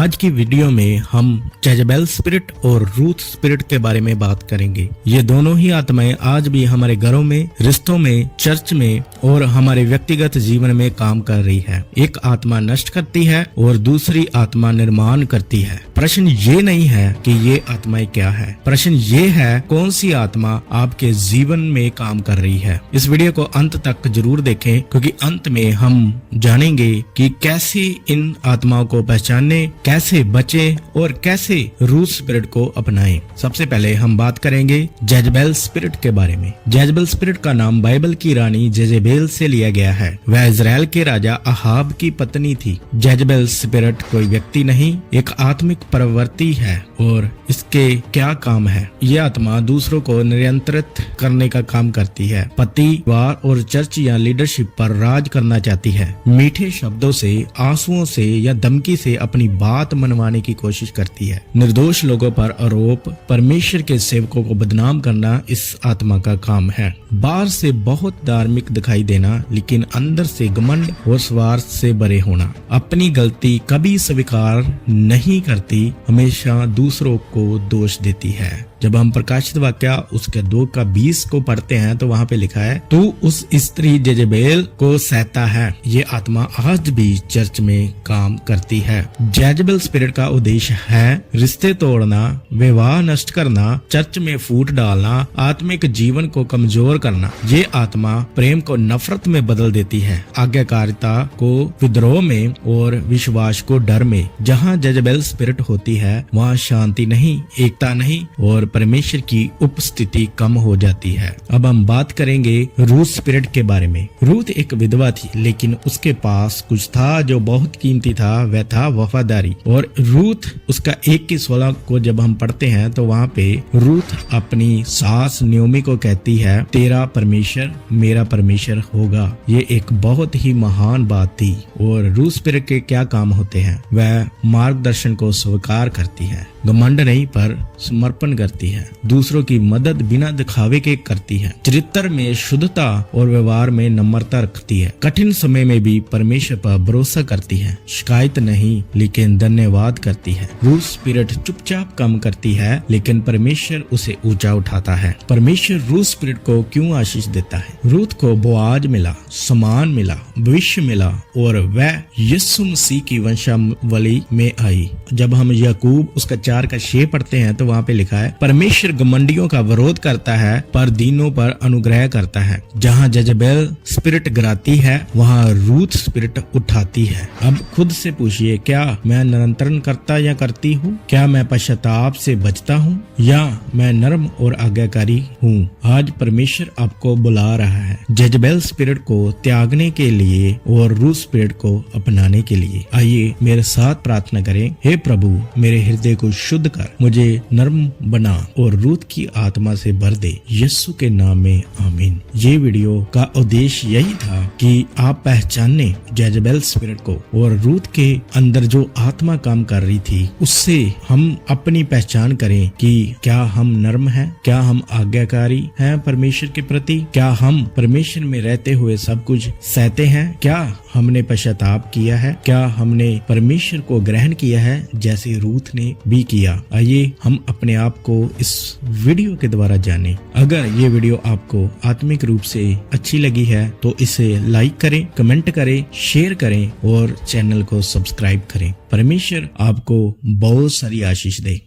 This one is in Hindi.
आज की वीडियो में हम जेजेबेल स्पिरिट और रूथ स्पिरिट के बारे में बात करेंगे। ये दोनों ही आत्माएं आज भी हमारे घरों में, रिश्तों में, चर्च में और हमारे व्यक्तिगत जीवन में काम कर रही है। एक आत्मा नष्ट करती है और दूसरी आत्मा निर्माण करती है। प्रश्न ये नहीं है कि ये आत्माएं क्या है, प्रश्न ये है कौन सी आत्मा आपके जीवन में काम कर रही है। इस वीडियो को अंत तक जरूर देखें, क्योंकि अंत में हम जानेंगे कि कैसे इन आत्माओं को पहचाने, कैसे बचे और कैसे रूथ स्पिरिट को अपनाएं। सबसे पहले हम बात करेंगे जेजेबेल स्पिरिट के बारे में। जेजेबेल स्पिरिट का नाम बाइबल की रानी जेजेबेल से लिया गया है। वह इजराइल के राजा अहाब की पत्नी थी। जेजेबेल स्पिरिट कोई व्यक्ति नहीं, एक आत्मिक प्रवृत्ति है। और इसके क्या काम है? ये आत्मा दूसरों को नियंत्रित करने का काम करती है, परिवार और चर्च या लीडरशिप पर राज करना चाहती है। मीठे शब्दों से, आंसुओं से या धमकी से अपनी बात मनवाने की कोशिश करती है। निर्दोष लोगों पर आरोप, परमेश्वर के सेवकों को बदनाम करना इस आत्मा का काम है। बाहर से बहुत धार्मिक दिखाई देना, लेकिन अंदर से घमंड और स्वार्थ से भरे होना। अपनी गलती कभी स्वीकार नहीं करती, हमेशा दूसरों को दोष देती है। जब हम प्रकाशित वाक्य उसके 2:20 को पढ़ते हैं तो वहाँ पे लिखा है, तू उस स्त्री जेजेबेल को सहता है। ये आत्मा आज भी चर्च में काम करती है। जेजेबेल स्पिरिट का उद्देश्य है रिश्ते तोड़ना, विवाह नष्ट करना, चर्च में फूट डालना, आत्मिक जीवन को कमजोर करना। ये आत्मा प्रेम को नफरत में बदल देती है, आज्ञाकारिता को विद्रोह में और विश्वास को डर में। जहाँ जेजेबेल स्पिरिट होती है वहाँ शांति नहीं, एकता नहीं और परमेश्वर की उपस्थिति कम हो जाती है। अब हम बात करेंगे रूथ स्पिरिट के बारे में। रूथ एक विधवा थी, लेकिन उसके पास कुछ था जो बहुत कीमती था, वह था वफादारी। और रूथ उसका 1:16 को जब हम पढ़ते हैं तो वहाँ पे रूथ अपनी सास नयोमी को कहती है, तेरा परमेश्वर मेरा परमेश्वर होगा। ये एक बहुत ही महान बात थी। और रूथ स्पिरिट के क्या काम होते हैं? वह मार्गदर्शन को स्वीकार करती है, घमंड नहीं पर समर्पण करती है, दूसरों की मदद बिना दिखावे के करती है, चरित्र में शुद्धता और व्यवहार में नम्रता रखती है, कठिन समय में भी परमेश्वर पर भरोसा करती है, शिकायत नहीं लेकिन धन्यवाद करती है। रूथ स्पिरिट चुपचाप काम करती है, लेकिन परमेश्वर उसे ऊंचा उठाता है। परमेश्वर रूथ स्पिरिट को क्यों आशीष देता है? रूथ को बोआज मिला, सम्मान मिला, भविष्य मिला और वह यीशु मसीह की वंशावली में आई। जब हम याकूब उसका 4:6 पढ़ते हैं तो वहाँ पे लिखा है, परमेश्वर घमंडियों का विरोध करता है पर दीनों पर अनुग्रह करता है। जहाँ जेजेबेल स्पिरिट गिराती है वहाँ रूथ स्पिरिट उठाती है। अब खुद से पूछिए, क्या मैं नियंत्रण करता या करती हूँ? क्या मैं पश्चाताप से बचता हूँ या मैं नर्म और आज्ञाकारी हूँ? आज परमेश्वर आपको बुला रहा है जेजेबेल स्पिरिट को त्यागने के लिए और रूथ स्पिरिट को अपनाने के लिए। आइए मेरे साथ प्रार्थना करें। हे प्रभु, मेरे हृदय को शुद्ध कर, मुझे नर्म बना और रूथ की आत्मा से भर दे, यीशु के नाम में आमीन। ये वीडियो का उद्देश्य यही था कि आप पहचाने जेजेबेल स्पिरिट को और रूथ के अंदर जो आत्मा काम कर रही थी उससे हम अपनी पहचान करें कि क्या हम नर्म हैं, क्या हम आज्ञाकारी हैं परमेश्वर के प्रति, क्या हम परमेश्वर में रहते हुए सब कुछ सहते हैं, क्या हमने पश्चाताप किया है, क्या हमने परमेश्वर को ग्रहण किया है जैसे रूथ ने भी किया। आइए हम अपने आप को इस वीडियो के द्वारा जानें। अगर ये वीडियो आपको आत्मिक रूप से अच्छी लगी है तो इसे लाइक करें, कमेंट करें, शेयर करें और चैनल को सब्सक्राइब करें। परमेश्वर आपको बहुत सारी आशीष दे।